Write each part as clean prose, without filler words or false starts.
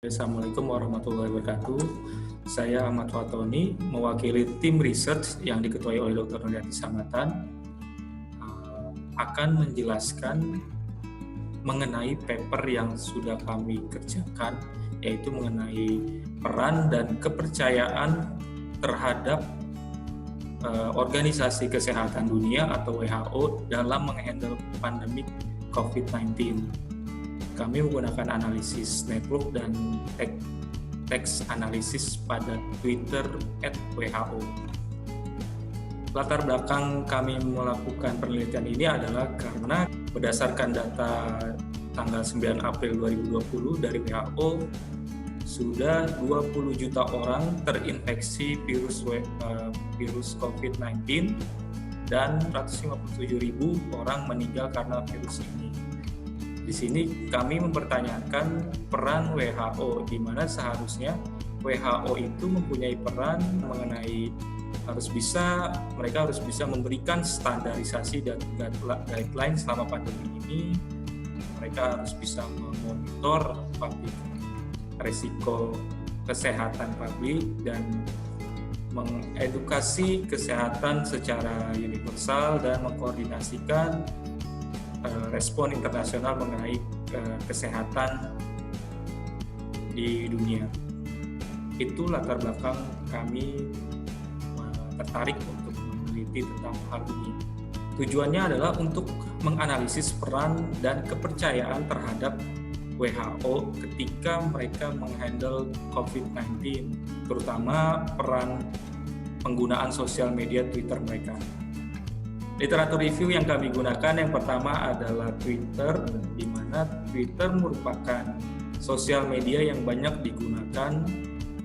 Assalamualaikum warahmatullahi wabarakatuh. Saya Ahmad Fatoni, mewakili tim research yang diketuai oleh Dr. Nuriyati Samatan, akan menjelaskan mengenai paper yang sudah kami kerjakan, yaitu mengenai peran dan kepercayaan terhadap Organisasi Kesehatan Dunia atau WHO dalam menghandle pandemi COVID-19. Kami menggunakan analisis network dan teks analisis pada Twitter @WHO. Latar belakang kami melakukan penelitian ini adalah karena berdasarkan data tanggal 9 April 2020 dari WHO, sudah 20 juta orang terinfeksi virus COVID-19 dan 157.000 orang meninggal karena virus ini. Di sini kami mempertanyakan peran WHO, di mana seharusnya WHO itu mempunyai peran mengenai mereka harus bisa memberikan standarisasi dan guideline selama pandemi ini. Mereka harus bisa memonitor risiko kesehatan publik dan mengedukasi kesehatan secara universal dan mengkoordinasikan respon internasional mengenai kesehatan di dunia. Itu latar belakang kami tertarik untuk meneliti tentang hal ini. Tujuannya adalah untuk menganalisis peran dan kepercayaan terhadap WHO ketika mereka menghandle COVID-19, terutama peran penggunaan sosial media Twitter mereka. Literatur review yang kami gunakan yang pertama adalah Twitter, di mana Twitter merupakan sosial media yang banyak digunakan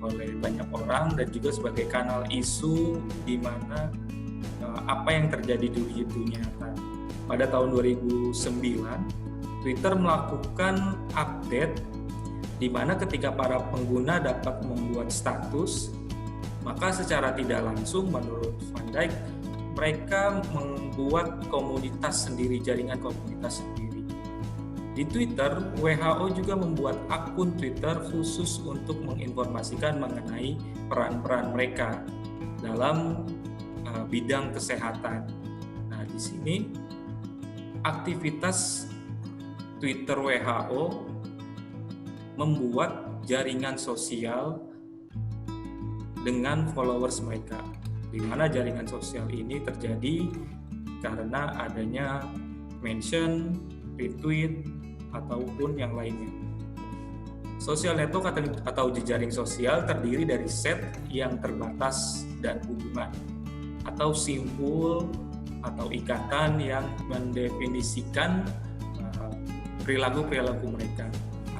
oleh banyak orang dan juga sebagai kanal isu di mana apa yang terjadi di dunia nyata. Pada tahun 2009, Twitter melakukan update di mana ketika para pengguna dapat membuat status, maka secara tidak langsung menurut Van Dijk mereka membuat komunitas sendiri, jaringan komunitas sendiri. Di Twitter, WHO juga membuat akun Twitter khusus untuk menginformasikan mengenai peran-peran mereka dalam bidang kesehatan. Nah, di sini aktivitas Twitter WHO membuat jaringan sosial dengan followers mereka, di mana jaringan sosial ini terjadi karena adanya mention, retweet, ataupun yang lainnya. Social network atau jejaring sosial terdiri dari set yang terbatas dan hubungan, atau simpul atau ikatan yang mendefinisikan perilaku-perilaku mereka.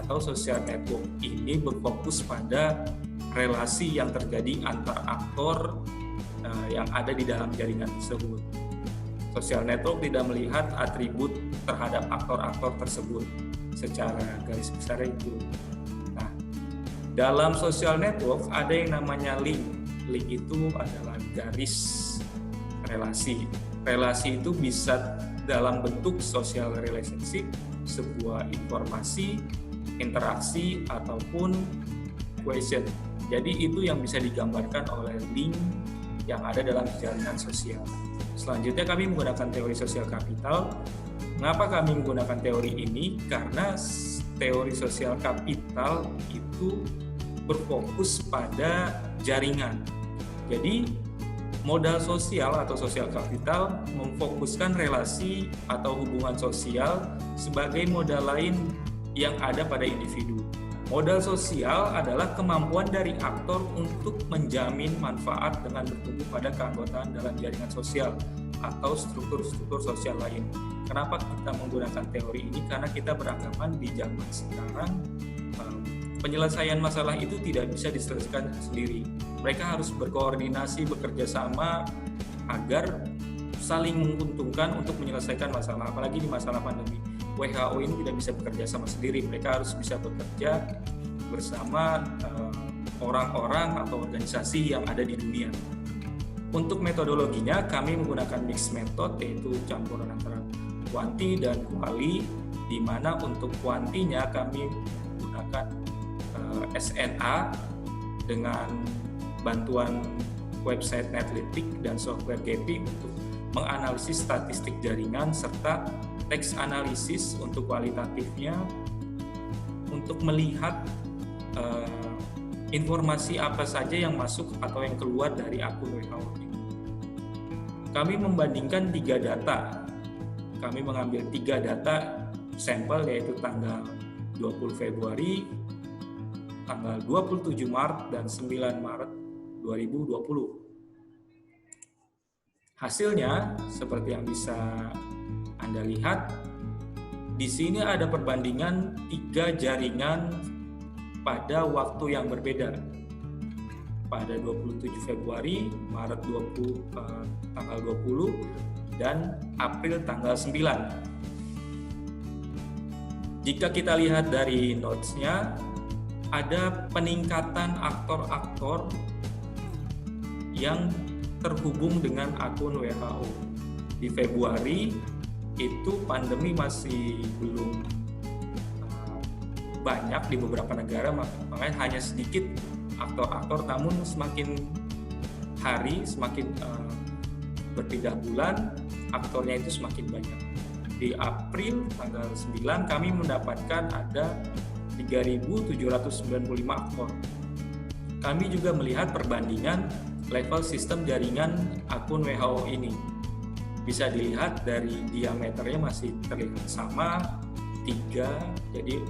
Atau social network ini berfokus pada relasi yang terjadi antar aktor yang ada di dalam jaringan tersebut. Social network tidak melihat atribut terhadap aktor-aktor tersebut secara garis besar itu. Nah, dalam social network ada yang namanya link. Link itu adalah garis relasi. Relasi itu bisa dalam bentuk social relationship, sebuah informasi, interaksi, ataupun question. Jadi itu yang bisa digambarkan oleh link yang ada dalam jaringan sosial. Selanjutnya kami menggunakan teori sosial kapital. Mengapa kami menggunakan teori ini? Karena teori sosial kapital itu berfokus pada jaringan. Jadi modal sosial atau sosial kapital memfokuskan relasi atau hubungan sosial sebagai modal lain yang ada pada individu. Modal sosial adalah kemampuan dari aktor untuk menjamin manfaat dengan bertumbuh pada keanggotaan dalam jaringan sosial atau struktur-struktur sosial lain. Kenapa kita menggunakan teori ini? Karena kita beranggapan di zaman sekarang penyelesaian masalah itu tidak bisa diselesaikan sendiri. Mereka harus berkoordinasi, bekerja sama agar saling menguntungkan untuk menyelesaikan masalah, apalagi di masalah pandemi. WHO ini tidak bisa bekerja sama sendiri, mereka harus bisa bekerja bersama orang-orang atau organisasi yang ada di dunia. Untuk metodologinya, kami menggunakan mixed method, yaitu campuran antara kuanti dan kuali, di mana untuk kuantinya kami menggunakan SNA dengan bantuan website Netlytic dan software Gephi untuk menganalisis statistik jaringan serta teks analisis untuk kualitatifnya untuk melihat informasi apa saja yang masuk atau yang keluar dari akun WHO ini. Kami membandingkan 3 data. Kami mengambil 3 data sampel yaitu tanggal 20 Februari, tanggal 27 Maret, dan 9 Maret 2020. Hasilnya, seperti yang bisa Anda lihat, di sini ada perbandingan 3 jaringan pada waktu yang berbeda. Pada 27 Februari, Maret tanggal 20, dan April tanggal 9. Jika kita lihat dari notes-nya, ada peningkatan aktor-aktor yang terhubung dengan akun WHO. Di Februari itu pandemi masih belum banyak di beberapa negara, makanya hanya sedikit aktor-aktor, namun semakin hari, semakin berpindah bulan, aktornya itu semakin banyak. Di April tanggal 9 kami mendapatkan ada 3.795 aktor. Kami juga melihat perbandingan level sistem jaringan akun WHO ini. Bisa dilihat dari diameternya masih terlihat sama, 3, jadi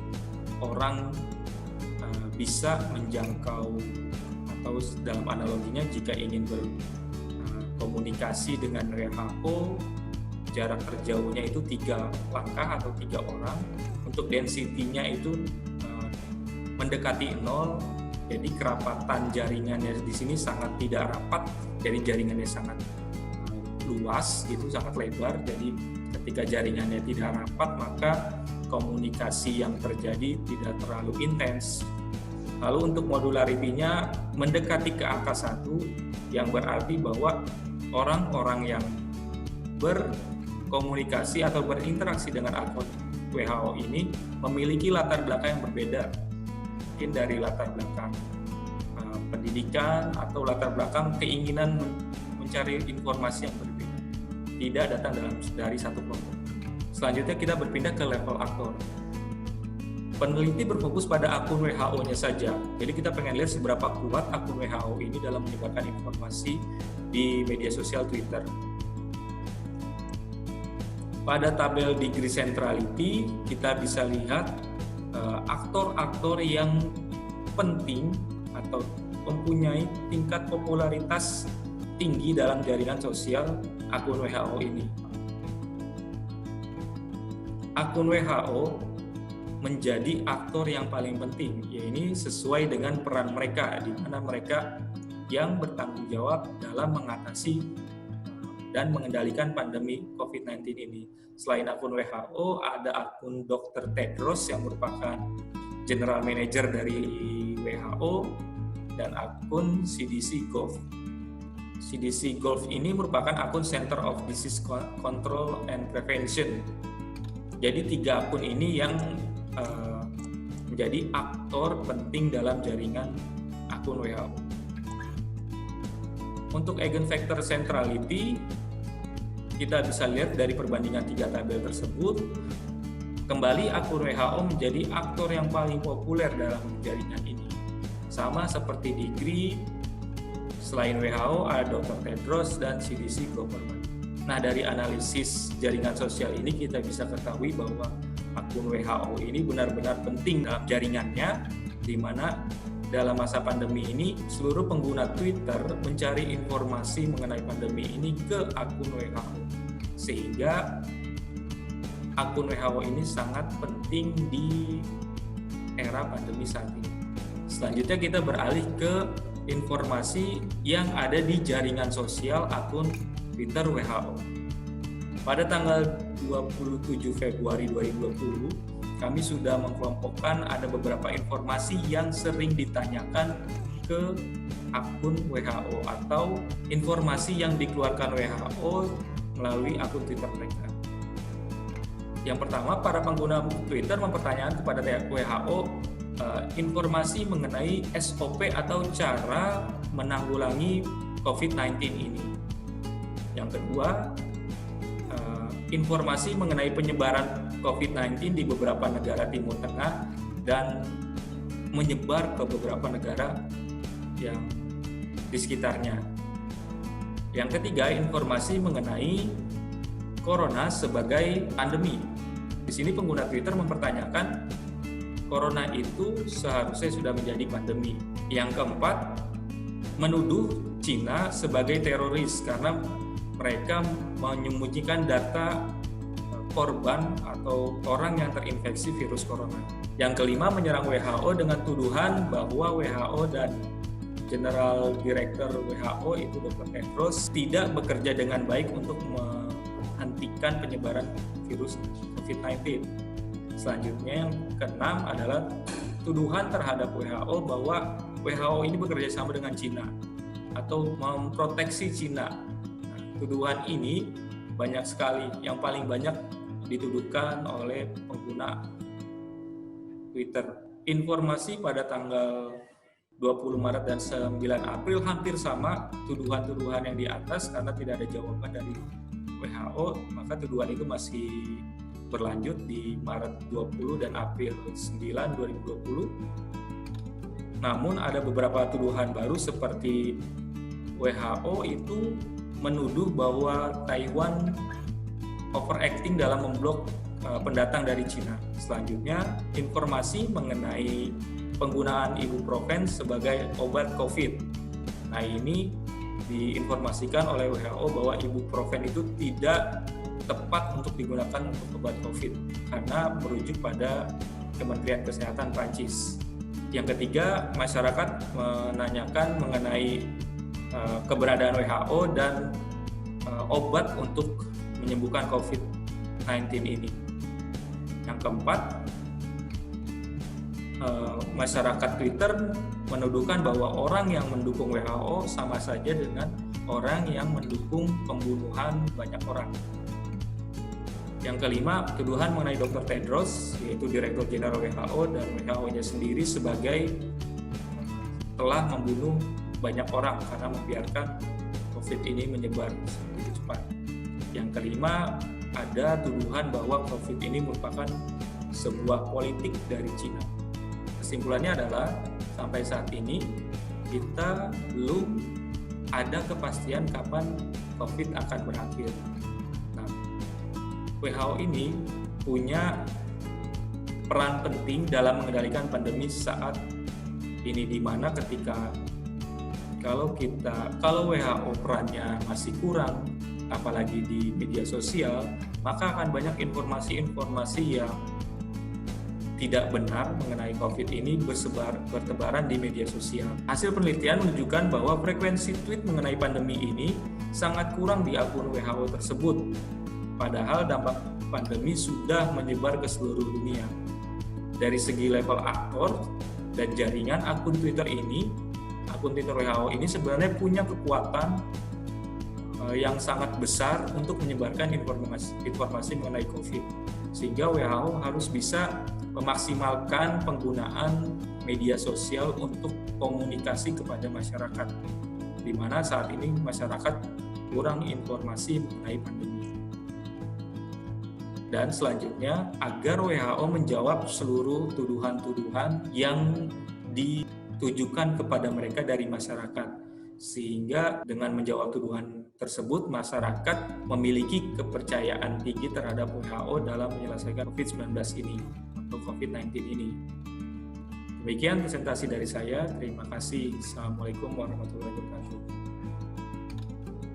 orang bisa menjangkau, atau dalam analoginya jika ingin berkomunikasi dengan WHO, jarak terjauhnya itu 3 langkah atau 3 orang. Untuk density-nya itu mendekati 0, jadi kerapatan jaringannya di sini sangat tidak rapat, jadi jaringannya sangat luas, gitu, sangat lebar. Jadi ketika jaringannya tidak rapat, maka komunikasi yang terjadi tidak terlalu intens. Lalu untuk modularity-nya mendekati ke angka 1, yang berarti bahwa orang-orang yang berkomunikasi atau berinteraksi dengan akun WHO ini memiliki latar belakang yang berbeda. Mungkin dari latar belakang pendidikan atau latar belakang keinginan mencari informasi yang berbeda. Tidak datang dari satu kelompok. Selanjutnya kita berpindah ke level aktor. Peneliti berfokus pada akun WHO-nya saja. Jadi kita pengen lihat seberapa kuat akun WHO ini dalam menyebarkan informasi di media sosial Twitter. Pada tabel degree centrality, kita bisa lihat aktor-aktor yang penting atau mempunyai tingkat popularitas tinggi dalam jaringan sosial akun WHO ini. Akun WHO menjadi aktor yang paling penting, yaitu sesuai dengan peran mereka, di mana mereka yang bertanggung jawab dalam mengatasi dan mengendalikan pandemi COVID-19 ini. Selain akun WHO, ada akun Dr. Tedros yang merupakan General Manager dari WHO, dan akun CDC Gov. CDC Gov ini merupakan akun Center of Disease Control and Prevention. Jadi 3 akun ini yang menjadi aktor penting dalam jaringan akun WHO. Untuk eigenvector centrality, kita bisa lihat dari perbandingan 3 tabel tersebut, kembali akun WHO menjadi aktor yang paling populer dalam jaringan ini. Sama seperti degree, selain WHO ada Dr. Tedros dan CDC Government. Nah, dari analisis jaringan sosial ini kita bisa ketahui bahwa akun WHO ini benar-benar penting dalam jaringannya, di mana dalam masa pandemi ini seluruh pengguna Twitter mencari informasi mengenai pandemi ini ke akun WHO, sehingga akun WHO ini sangat penting di era pandemi saat ini. Selanjutnya kita beralih ke informasi yang ada di jaringan sosial akun Twitter WHO. Pada tanggal 27 Februari 2020, kami sudah mengkelompokkan ada beberapa informasi yang sering ditanyakan ke akun WHO atau informasi yang dikeluarkan WHO melalui akun Twitter mereka. Yang pertama, para pengguna Twitter mempertanyakan kepada WHO informasi mengenai SOP atau cara menanggulangi COVID-19 ini. Yang kedua, informasi mengenai penyebaran COVID-19 di beberapa negara Timur Tengah dan menyebar ke beberapa negara yang di sekitarnya. Yang ketiga, informasi mengenai corona sebagai pandemi. Di sini pengguna Twitter mempertanyakan corona itu seharusnya sudah menjadi pandemi. Yang keempat, menuduh Cina sebagai teroris karena mereka menyembunyikan data korban atau orang yang terinfeksi virus corona. Yang kelima, menyerang WHO dengan tuduhan bahwa WHO dan General Director WHO itu Dr. Tedros tidak bekerja dengan baik untuk menghentikan penyebaran virus COVID-19. Selanjutnya yang keenam adalah tuduhan terhadap WHO bahwa WHO ini bekerja sama dengan Cina atau memproteksi Cina. Nah, tuduhan ini banyak sekali, yang paling banyak dituduhkan oleh pengguna Twitter. Informasi pada tanggal 20 Maret dan 9 April hampir sama tuduhan-tuduhan yang di atas karena tidak ada jawaban dari WHO, maka tuduhan itu masih berlanjut di Maret 20 dan April 9, 2020. Namun ada beberapa tuduhan baru seperti WHO itu menuduh bahwa Taiwan overacting dalam memblok pendatang dari Cina. Selanjutnya, informasi mengenai penggunaan ibuprofen sebagai obat COVID. Nah, ini diinformasikan oleh WHO bahwa ibuprofen itu tidak tepat untuk digunakan untuk obat COVID karena merujuk pada Kementerian Kesehatan Prancis. Yang ketiga, masyarakat menanyakan mengenai keberadaan WHO dan obat untuk menyembuhkan COVID-19 ini. Yang keempat, masyarakat Twitter menuduhkan bahwa orang yang mendukung WHO sama saja dengan orang yang mendukung pembunuhan banyak orang. Yang kelima, tuduhan mengenai Dr. Tedros, yaitu Direktur Jenderal WHO dan WHO-nya sendiri sebagai telah membunuh banyak orang karena membiarkan COVID ini menyebar begitu cepat. Yang kelima, ada tuduhan bahwa COVID ini merupakan sebuah politik dari Cina. Kesimpulannya adalah sampai saat ini kita belum ada kepastian kapan COVID akan berakhir. Nah, WHO ini punya peran penting dalam mengendalikan pandemi saat ini, di mana ketika kalau WHO perannya masih kurang, apalagi di media sosial, maka akan banyak informasi-informasi yang tidak benar mengenai COVID ini bertebaran di media sosial. Hasil penelitian menunjukkan bahwa frekuensi tweet mengenai pandemi ini sangat kurang di akun WHO tersebut, padahal dampak pandemi sudah menyebar ke seluruh dunia. Dari segi level aktor dan jaringan, akun Twitter WHO ini sebenarnya punya kekuatan yang sangat besar untuk menyebarkan informasi mengenai COVID, sehingga WHO harus bisa memaksimalkan penggunaan media sosial untuk komunikasi kepada masyarakat, di mana saat ini masyarakat kurang informasi mengenai pandemi. Dan selanjutnya, agar WHO menjawab seluruh tuduhan-tuduhan yang ditujukan kepada mereka dari masyarakat, sehingga dengan menjawab tuduhan tersebut, masyarakat memiliki kepercayaan tinggi terhadap WHO dalam menyelesaikan COVID-19 ini atau COVID-19 ini. Demikian presentasi dari saya. Terima kasih. Assalamualaikum warahmatullahi wabarakatuh.